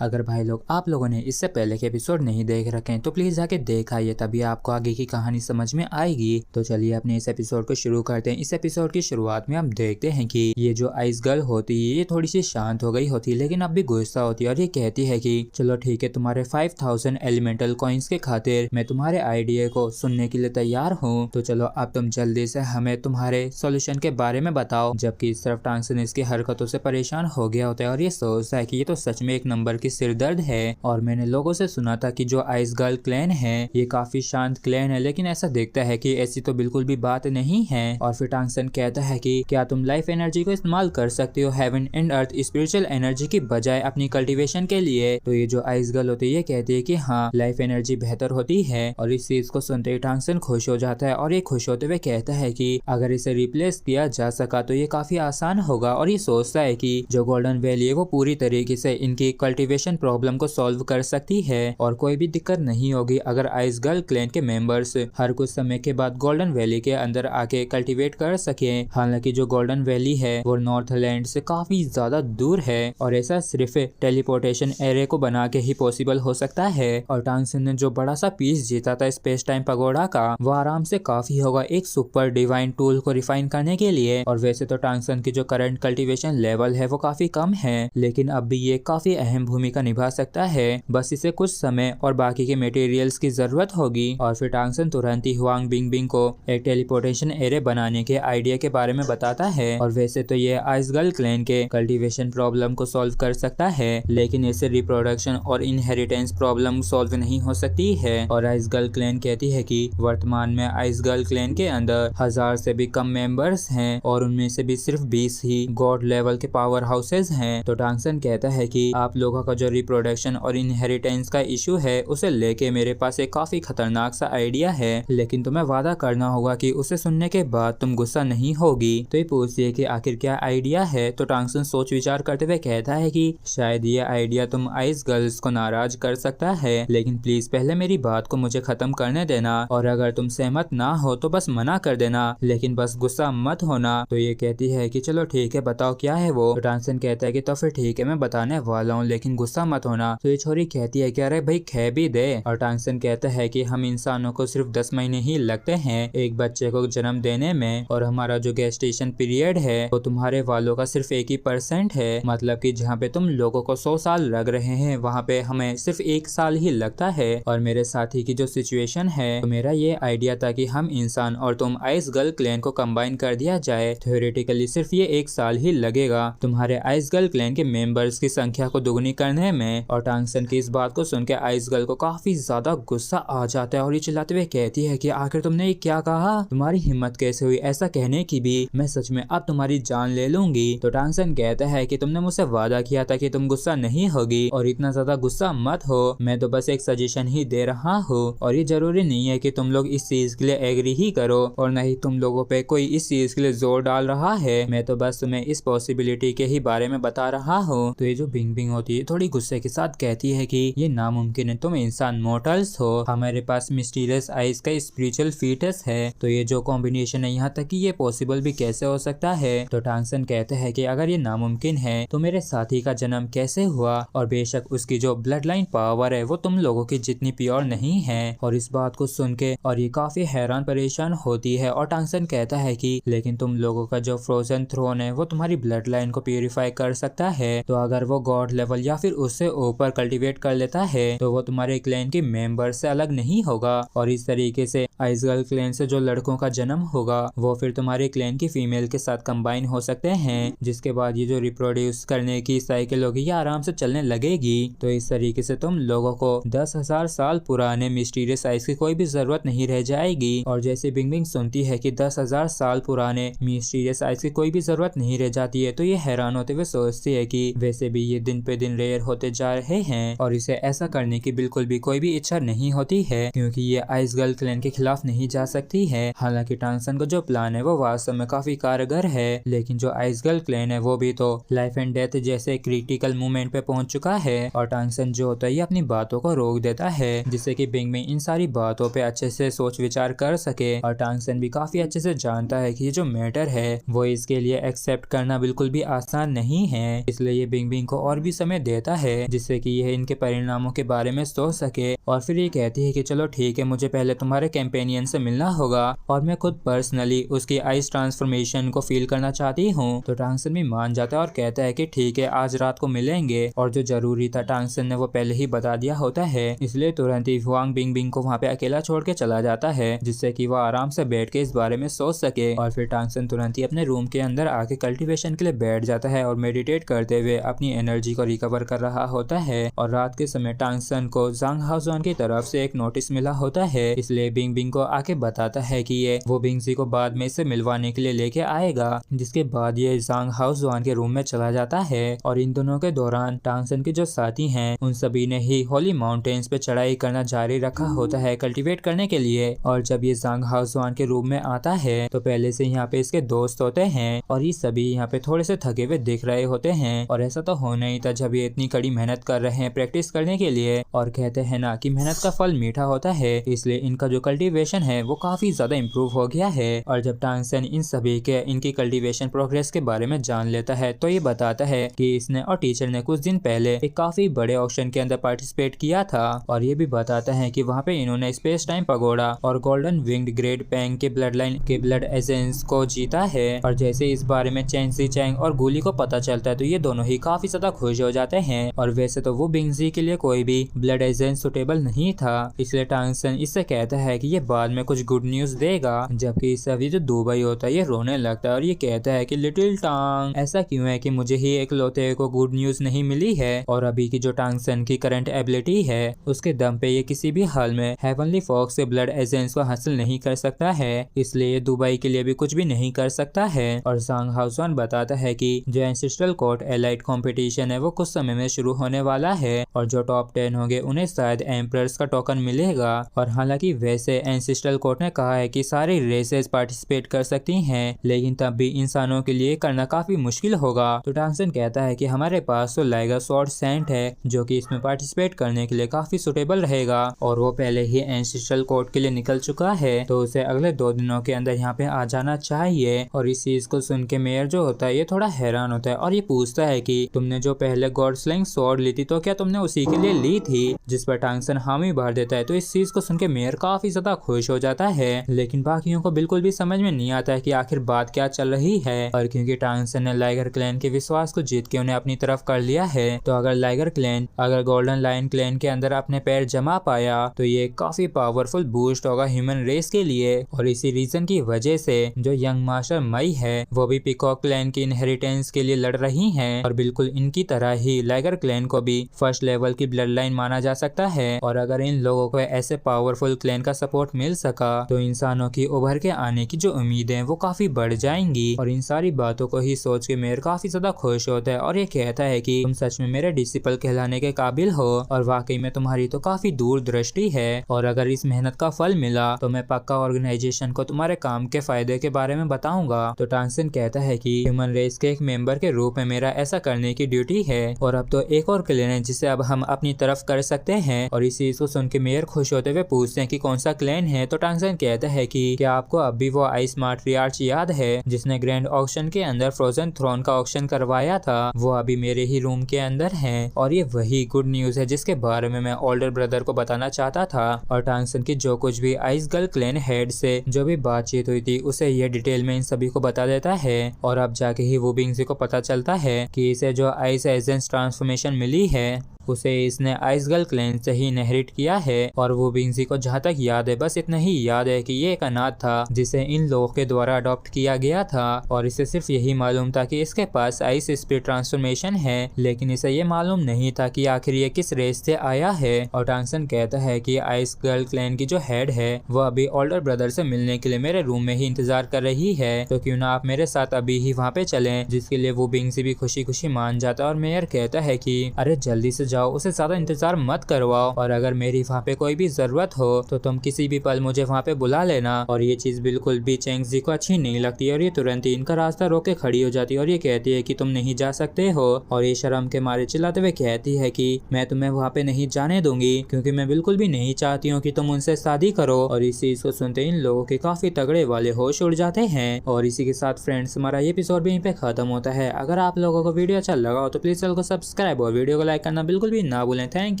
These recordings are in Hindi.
अगर भाई लोग आप लोगों ने इससे पहले के एपिसोड नहीं देख रखे हैं तो प्लीज जाके देख आइए, तभी आपको आगे की कहानी समझ में आएगी। तो चलिए अपने इस एपिसोड को शुरू करते हैं। इस एपिसोड की शुरुआत में हम देखते हैं कि ये जो आइस गर्ल होती है ये थोड़ी सी शांत हो गई होती है, लेकिन अब भी गुस्सा होती है और ये कहती है कि चलो ठीक है, तुम्हारे 5000 एलिमेंटल कॉइन्स के खातिर मैं तुम्हारे आइडिया को सुनने के लिए तैयार हूँ। तो चलो अब तुम जल्दी से हमें तुम्हारे सॉल्यूशन के बारे में बताओ। जबकि इस तरफ टांगसन इसकी हरकतों से परेशान हो गया होता है और ये सोचता है कि ये तो सच में एक नंबर की सिरदर्द है। और मैंने लोगों से सुना था कि जो आइस गर्ल क्लैन है ये काफी शांत क्लैन है, लेकिन ऐसा दिखता है कि ऐसी तो बिल्कुल भी बात नहीं है। और फिर टांगसन कहता है कि क्या तुम लाइफ एनर्जी को इस्तेमाल कर सकते हो heaven and earth spiritual energy की बजाय अपनी कल्टीवेशन के लिए। तो ये जो आइस गर्ल होती है ये कहती है कि हाँ, लाइफ एनर्जी बेहतर होती है। और इस चीज को सुनते ही टांगसन खुश हो जाता है और ये खुश होते हुए कहता है कि अगर इसे रिप्लेस किया जा सका तो ये काफी आसान होगा। और ये सोचता है कि जो गोल्डन वैली है वो पूरी तरीके से इनकी कल्टीवेशन प्रॉब्लम को सॉल्व कर सकती है और कोई भी दिक्कत नहीं होगी अगर आइस गर्ल क्लैन के मेंबर्स हर कुछ समय के बाद गोल्डन वैली के अंदर आके कल्टीवेट कर सके। हालांकि जो गोल्डन वैली है वो नॉर्थलैंड से काफी ज्यादा दूर है और ऐसा सिर्फ टेलीपोर्टेशन एरे को बना के ही पॉसिबल हो सकता है। और टांगसन ने जो बड़ा सा पीस जीता था स्पेस टाइम पगोडा का वो आराम से काफी होगा एक सुपर डिवाइन टूल को रिफाइन करने के लिए। और वैसे तो टांगसन की जो करंट कल्टीवेशन लेवल है वो काफी कम है, लेकिन अब भी ये काफी अहम भूमिका निभा सकता है। बस इसे कुछ समय और बाकी के मटेरियल्स की जरूरत होगी। और फिर टांगसन तुरंत ही हुआंग बिंग को एक टेलीपोर्टेशन एरे बनाने के आइडिया के बारे में बताता है। और वैसे तो ये आइस गर्ल क्लैन के कल्टीवेशन प्रॉब्लम को सॉल्व कर सकता है, लेकिन इससे रिप्रोडक्शन और इनहेरिटेंस प्रॉब्लम सॉल्व नहीं हो सकती है। और आइस गर्ल क्लैन कहती है कि वर्तमान में आइस गर्ल क्लैन के अंदर 1000 से भी कम मेंबर्स हैं और उनमें से भी सिर्फ 20 ही गॉड लेवल के पावर हाउसेस हैं। तो टांगसन कहता है कि आप लोगों का जो रिप्रोडक्शन और इनहेरिटेंस का इशू है उसे लेके मेरे पास एक काफी खतरनाक सा आइडिया है, लेकिन तुम्हें वादा करना होगा कि उसे सुनने के बाद तुम गुस्सा नहीं होगी। तो ये पूछती है कि आखिर क्या आइडिया है। तो टांगसन सोच विचार करते हुए कहता है कि शायद ये आइडिया तुम आइस गर्ल्स को नाराज कर सकता है, लेकिन प्लीज पहले मेरी बात को मुझे खत्म करने देना और अगर तुम सहमत ना हो तो बस मना कर देना, लेकिन बस गुस्सा मत होना। तो ये कहती है कि चलो ठीक है, बताओ क्या है वो। तो टांगसन कहता है कि तो फिर ठीक है, मैं बताने वाला हूँ, लेकिन गुस्सा मत होना। तो ये छोरी कहती है कि अरे भाई कह भी दे। और टांगसन कहता है कि हम इंसानों को सिर्फ 10 महीने ही लगते हैं एक बच्चे को जन्म देने में, और हमारा जो गेस्टेशन पीरियड है वो तुम्हारे वालों का सिर्फ 1% है। मतलब कि जहाँ पे तुम लोगों को 100 साल लग रहे हैं वहाँ पे हमें सिर्फ 1 साल ही लगता है। और मेरे साथी की जो सिचुएशन है, तो मेरा ये आइडिया था कि हम इंसान और तुम आइस गर्ल क्लैन को कंबाइन कर दिया जाए। थ्योरेटिकली सिर्फ ये 1 साल ही लगेगा तुम्हारे आइस गर्ल क्लैन के मेंबर्स की संख्या को दुगनी करने में। और टांगसन की इस बात को सुन के आइस गर्ल को काफी ज्यादा गुस्सा आ जाता है और ये चिल्लाते हुए कहती है कि आखिर तुमने ये क्या कहा, तुम्हारी हिम्मत कैसे हुई ऐसा कहने की भी, मैं सच में अब तुम्हारी जान ले लूंगी। तो टांगसन कहता है कि तुमने मुझसे वादा किया था कि तुम गुस्सा नहीं होगी और इतना ज्यादा गुस्सा मत हो, मैं तो बस एक सजेशन ही दे रहा हूँ और ये जरूरी नहीं है कि तुम लोग इस चीज के लिए एग्री ही करो और नहीं तुम लोगों पे कोई इस चीज के लिए जोर डाल रहा है, मैं तो बस तुम्हें इस पॉसिबिलिटी के ही बारे में बता रहा हूँ। तो ये जो बिंग होती है थोड़ी गुस्से के साथ कहती है कि ये नामुमकिन है, तुम इंसान मोर्टल्स हो, हमारे पास मिस्टीरियस आइस का स्पिरिचुअल फीटस है, तो ये जो कॉम्बिनेशन है यहाँ तक कि ये पॉसिबल भी कैसे हो सकता है। तो टांगसन कहते हैं कि अगर ये नामुमकिन है तो मेरे साथी का जन्म कैसे हुआ, और बेशक उसकी जो ब्लड लाइन पावर है वो तुम लोगों की जितनी प्योर नहीं है। और इस बात को सुन के और ये काफी हैरान परेशान होती है और टांगसन कहता है कि लेकिन तुम लोगों का जो फ्रोजन थ्रोन है वो तुम्हारी ब्लड लाइन को प्यूरिफाई कर सकता है, तो अगर वो गॉड लेवल या फिर उससे ऊपर कल्टीवेट कर लेता है तो वो तुम्हारे क्लैन के मेंबर से अलग नहीं होगा। और इस तरीके से आइस गर्ल क्लैन से जो लड़कों का जन्म होगा वो फिर तुम्हारे क्लैन की फीमेल के साथ कंबाइन हो सकते हैं, जिसके बाद ये जो रिप्रोड्यूस करने की साइकिल होगी ये आराम से चलने लगेगी। तो इस तरीके से तुम लोगों को 10,000 साल पुराने मिस्टीरियस आइस की कोई भी जरूरत नहीं रह जाएगी। और जैसे बिंग सुनती है कि 10,000 साल पुराने मिस्टीरियस आइस की कोई भी जरूरत नहीं रह जाती है तो ये हैरान होते हुए सोचती है कि वैसे भी ये दिन पे दिन रेयर होते जा रहे हैं और इसे ऐसा करने की बिल्कुल भी कोई भी इच्छा नहीं होती है, क्योंकि ये आइस गर्ल क्लैन के खिलाफ नहीं जा सकती है। हालांकि टांगसन का जो प्लान है वो वास्तव में काफी कारगर है, लेकिन जो आइस गर्ल क्लैन है वो भी तो लाइफ एंड डेथ जैसे क्रिटिकल मोमेंट पे पहुंच चुका है। और टांगसन जो होता है ये अपनी बातों को रोक देता है जिससे कि बिंग इन सारी बातों पे अच्छे से सोच विचार कर सके। और टांगसन भी काफी अच्छे से जानता है कि ये जो मैटर है वो इसके लिए एक्सेप्ट करना बिल्कुल भी आसान नहीं है, इसलिए ये बिंग को और भी समय देता देता है जिससे कि यह इनके परिणामों के बारे में सोच सके। और फिर ये कहती है कि चलो ठीक है, मुझे पहले तुम्हारे कैंपेनियन से मिलना होगा और मैं खुद पर्सनली उसकी आइस ट्रांसफॉर्मेशन को फील करना चाहती हूँ। तो टांगसन भी मान जाता है और कहता है कि ठीक है, आज रात को मिलेंगे। और जो जरूरी था टांगसन ने वो पहले ही बता दिया होता है, इसलिए तुरंत ही हुआंग बिंगबिंग को वहाँ पे अकेला छोड़ के चला जाता है जिससे कि वो आराम से बैठ के इस बारे में सोच सके। और फिर टांगसन तुरंत ही अपने रूम के अंदर आके कल्टीवेशन के लिए बैठ जाता है और मेडिटेट करते हुए अपनी एनर्जी को रिकवर कर रहा होता है। और रात के समय टांगसन को ज़ांग हाओजुआन की तरफ से एक नोटिस मिला होता है, इसलिए बिंगबिंग को आके बताता है कि ये वो बिंगजी को बाद में इसे मिलवाने के लिए लेके आएगा। जिसके बाद ये ज़ांग हाओजुआन के रूम में चला जाता है और इन दोनों के दौरान टांगसन के जो साथी हैं उन सभी ने ही होली माउंटेन्स पे चढ़ाई करना जारी रखा होता है कल्टीवेट करने के लिए। और जब ये ज़ांग हाओजुआन के रूम में आता है तो पहले से यहाँ पे इसके दोस्त होते हैं और ये सभी यहाँ पे थोड़े से थके हुए दिख रहे होते हैं। और ऐसा तो होना ही था जब ये इतनी कड़ी मेहनत कर रहे हैं प्रैक्टिस करने के लिए। और कहते हैं ना कि मेहनत का फल मीठा होता है, इसलिए इनका जो कल्टीवेशन है वो काफी ज्यादा इम्प्रूव हो गया है। और जब टांगसन इन सभी के इनकी कल्टीवेशन प्रोग्रेस के बारे में जान लेता है तो ये बताता है कि इसने और टीचर ने कुछ दिन पहले एक काफी बड़े ऑक्शन के अंदर पार्टिसिपेट किया था। और ये भी बताता है कि वहाँ पे इन्होंने स्पेस टाइम पगोड़ा और गोल्डन विंग्ड ग्रेट पैंग के ब्लड लाइन के ब्लड एसेंस को जीता है। और जैसे इस बारे में चेन सी चैंग और गुली को पता चलता है तो ये दोनों ही काफी ज्यादा खुश हो जाते हैं। और वैसे तो वो बिंगजी के लिए कोई भी ब्लड एसेंस सुटेबल नहीं था, इसलिए टांगसन इससे कहता है कि ये बाद में कुछ गुड न्यूज देगा। जबकि सभी जो दुबई होता है ये रोने लगता है और ये कहता है कि लिटिल टांग, ऐसा क्यों है कि मुझे ही एक लौते को गुड न्यूज नहीं मिली है। और अभी की जो टांगसन की करंट एबिलिटी है उसके दम पे ये किसी भी हाल में हेवनली फॉक्स से ब्लड एसेंस को हासिल नहीं कर सकता है, इसलिए ये दुबई के लिए भी कुछ भी नहीं कर सकता है। और ज़ांग हाओजुआन बताता है कि जो एंसेस्ट्रल कोर्ट एलाइट कंपटीशन है वो कुछ समय में शुरू होने वाला है और जो टॉप 10 होंगे उन्हें शायद एम्परर्स का टोकन मिलेगा। और हालांकि वैसे एंसेस्ट्रल कोर्ट ने कहा है कि सारी रेसेस पार्टिसिपेट कर सकती हैं, लेकिन तब भी इंसानों के लिए करना काफी मुश्किल होगा। तो टांगसन कहता है कि हमारे पास तो लाइगर स्वॉर्ड सेंट है जो कि इसमें पार्टिसिपेट करने के लिए काफी सुटेबल रहेगा और वो पहले ही एंसेस्ट्रल कोर्ट के लिए निकल चुका है, तो उसे अगले 2 दिनों के अंदर यहाँ पे आ जाना चाहिए। और इस चीज को सुन के मेयर जो होता है ये थोड़ा हैरान होता है और ये पूछता है कि तुमने जो पहले गॉड स्लिंग स्वॉर्ड ली थी तो क्या तुमने उसी के लिए ली थी, जिस पर टांगसन हामी भर देता है। तो इस चीज को सुन के मेयर काफी ज्यादा खुश हो जाता है, लेकिन बाकियों को बिल्कुल भी समझ में नहीं आता है कि आखिर बात क्या चल रही है। और क्योंकि टांगसन ने लाइगर क्लैन के विश्वास को जीत के उन्हें अपनी तरफ कर लिया है, तो अगर लाइगर क्लैन अगर गोल्डन लायन क्लैन के अंदर अपने पैर जमा पाया तो ये काफी पावरफुल बूस्ट होगा ह्यूमन रेस के लिए। और इसी रीजन की वजह से जो यंग मास्टर मई है वो भी पीकॉक क्लैन की इनहेरिटेंस के लिए लड़ रही हैं और बिल्कुल इनकी तरह ही लाइगर क्लैन को भी फर्स्ट लेवल की ब्लड लाइन माना जा सकता है। और अगर इन लोगों को ऐसे पावरफुल क्लैन का सपोर्ट मिल सका तो इंसानों की उभर के आने की जो उम्मीदें हैं वो काफी बढ़ जाएंगी। और इन सारी बातों को ही सोच के मेयर काफी ज्यादा खुश होता है और ये कहता है कि तुम सच में मेरे डिसिपल कहलाने के काबिल हो और वाकई में तुम्हारी तो काफी दूरदृष्टि है और अगर इस मेहनत का फल मिला तो मैं पक्का ऑर्गेनाइजेशन को तुम्हारे काम के फायदे के बारे में बताऊंगा। तो टांगसन कहता है कि ह्यूमन रेस के एक मेंबर के रूप में मेरा ऐसा करने की ड्यूटी है और अब तो एक और क्लैन है जिसे अब हम अपनी तरफ कर सकते हैं। और इस चीज को सुन के मेयर खुश होते हुए पूछते हैं कि कौन सा क्लैन है। तो टांगसन कहता है कि क्या आपको अब भी वो आइस माट्रियार्च याद है जिसने ग्रैंड ऑक्शन के अंदर फ्रोजन थ्रोन का ऑक्शन करवाया था, वो अभी मेरे ही रूम के अंदर है। और ये वही गुड न्यूज है जिसके बारे में मैं ओल्डर ब्रदर को बताना चाहता था। और टांगसन की जो कुछ भी आइस गर्ल क्लैन हेड से जो भी बातचीत हुई थी उसे ये डिटेल में इन सभी को बता देता है। और अब जाके ही वो बिंगजी को पता चलता है कि इसे जो आइस एजेंस ट्रांसफॉर्मेशन मिली है उसे इसने आइस गर्ल क्लैन से ही इनहेरिट किया है। और वो बिंगजी को जहाँ तक याद है बस इतना ही याद है कि ये एक अनाथ था जिसे इन लोगों के द्वारा अडॉप्ट किया गया था और इसे सिर्फ यही मालूम था कि इसके पास आइस स्पिरिट ट्रांसफॉर्मेशन है, लेकिन इसे ये मालूम नहीं था कि आखिर ये किस रेस से आया है। और टांगसन कहता है कि आइस गर्ल क्लैन की जो हेड है वो अभी ओल्डर ब्रदर से मिलने के लिए मेरे रूम में ही इंतजार कर रही है, तो क्यों ना आप मेरे साथ अभी ही वहाँ पे चलें। जिसके लिए वो बिंगजी भी खुशी खुशी मान जाता है और मेयर कहता है कि अरे जल्दी से जाओ जाओ, उसे ज्यादा इंतजार मत करवाओ और अगर मेरी वहाँ पे कोई भी जरूरत हो तो तुम किसी भी पल मुझे वहाँ पे बुला लेना। और ये चीज बिल्कुल भी चेंगजी को अच्छी नहीं लगती और ये तुरंत ही इनका रास्ता रोक के खड़ी हो जाती है और ये कहती है कि तुम नहीं जा सकते हो और ये शर्म के मारे चिल्लाते हुए कहती है कि मैं तुम्हें वहाँ पे नहीं जाने दूंगी क्योंकि मैं बिल्कुल भी नहीं चाहती हूँ कि तुम उनसे शादी करो। और इस चीज को सुनते इन लोगों के काफी तगड़े वाले होश उड़ जाते हैं। और इसी के साथ फ्रेंड्स हमारा ये एपिसोड भी यहीं पे खत्म होता है। अगर आप लोगों को वीडियो अच्छा लगा हो तो प्लीज चैनल को सब्सक्राइब और वीडियो को लाइक करना बिल्कुल भी ना भूलें। Thank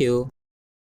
you.